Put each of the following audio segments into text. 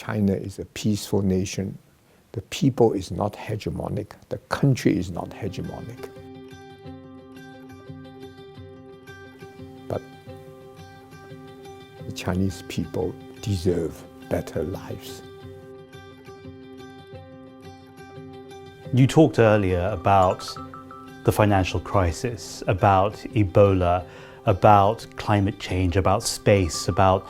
China is a peaceful nation. The people is not hegemonic. The country is not hegemonic. But the Chinese people deserve better lives. You talked earlier about the financial crisis, about Ebola, about climate change, about space, about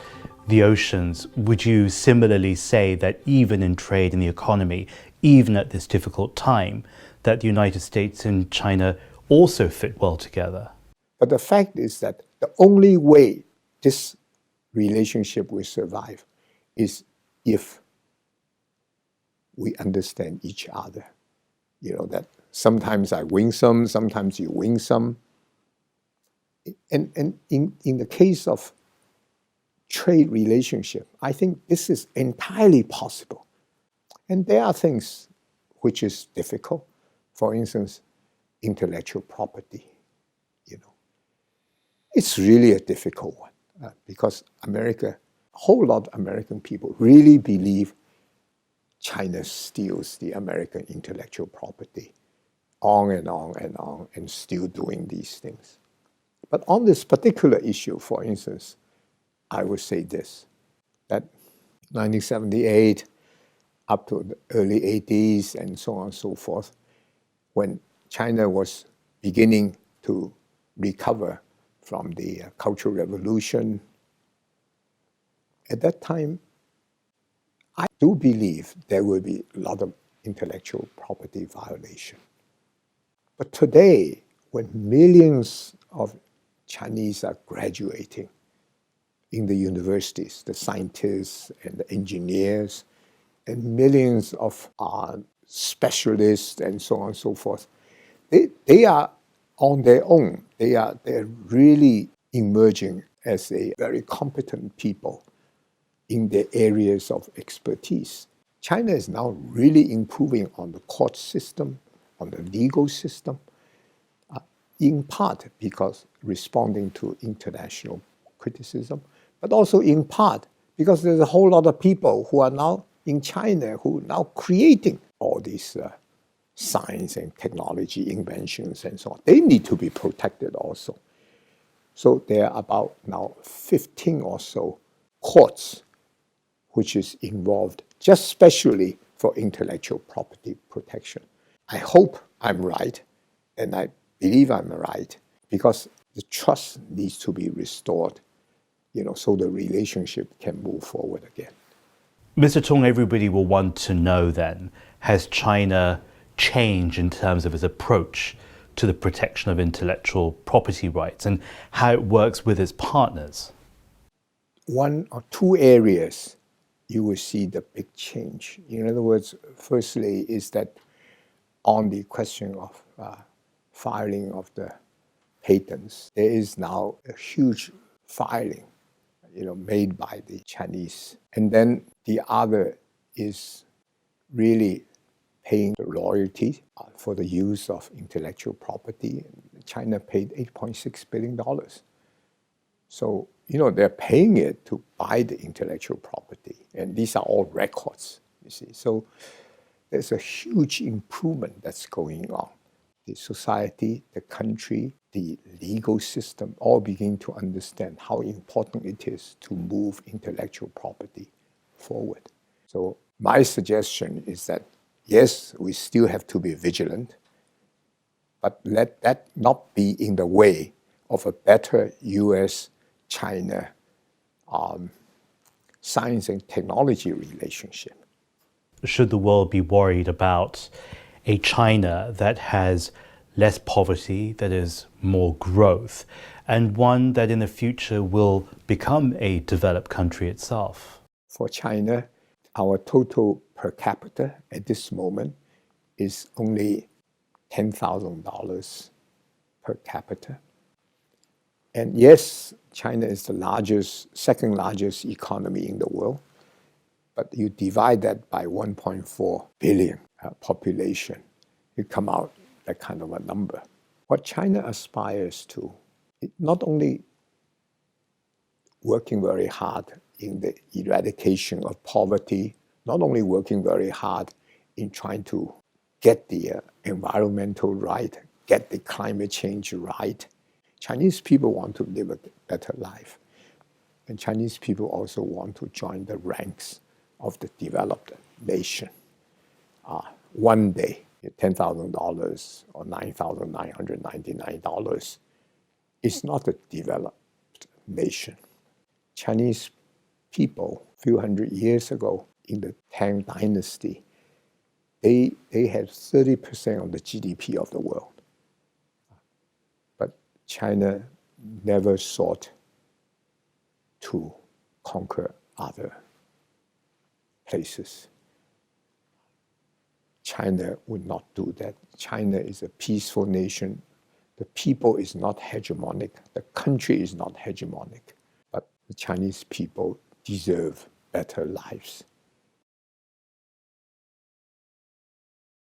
the oceans. Would you similarly say that even in trade and the economy, even at this difficult time, that the United States and China also fit well together? But the fact is that the only way this relationship will survive is if we understand each other. You know, that sometimes I win some, sometimes you win some. And in the case of trade relationship, I think this is entirely possible. And there are things which is difficult. For instance, intellectual property. You know, it's really a difficult one because America, a whole lot of American people really believe China steals the American intellectual property on and on and on, and still doing these things. But on this particular issue, for instance, I would say this, that 1978 up to the early 80s and so on and so forth, when China was beginning to recover from the Cultural Revolution, at that time, I do believe there will be a lot of intellectual property violation. But today, when millions of Chinese are graduating in the universities, the scientists and the engineers, and millions of specialists and so on and so forth, they are on their own. They're really emerging as a very competent people in their areas of expertise. China is now really improving on the court system, on the legal system, in part because responding to international criticism, but also in part because there's a whole lot of people who are now in China who are now creating all these science and technology inventions and so on. They need to be protected also. So there are about now 15 or so courts which is involved just specially for intellectual property protection. I hope I'm right, and I believe I'm right, because the trust needs to be restored, you know, so the relationship can move forward again. Mr. Tung, everybody will want to know then, has China changed in terms of its approach to the protection of intellectual property rights and how it works with its partners? One or two areas you will see the big change. In other words, firstly is that on the question of filing of the patents, there is now a huge filing, you know, made by the Chinese. And then the other is really paying the royalty for the use of intellectual property. China paid $8.6 billion. So, you know, they're paying it to buy the intellectual property. And these are all records, you see. So there's a huge improvement that's going on. The society, the country, the legal system all begin to understand how important it is to move intellectual property forward. So my suggestion is that, yes, we still have to be vigilant, but let that not be in the way of a better U.S. China science and technology relationship. Should the world be worried about a China that has less poverty, that is more growth, and one that in the future will become a developed country itself? For China, our total per capita at this moment is only $10,000 per capita. And yes, China is the second largest economy in the world, but you divide that by 1.4 billion population, you come out that kind of a number. What China aspires to, not only working very hard in the eradication of poverty, not only working very hard in trying to get the environmental right, get the climate change right. Chinese people want to live a better life. And Chinese people also want to join the ranks of the developed nation. One day, $10,000 or $9,999 is not a developed nation. Chinese people, a few hundred years ago in the Tang Dynasty, they had 30% of the GDP of the world. But China never sought to conquer other places. China would not do that. China is a peaceful nation. The people is not hegemonic. The country is not hegemonic. But the Chinese people deserve better lives.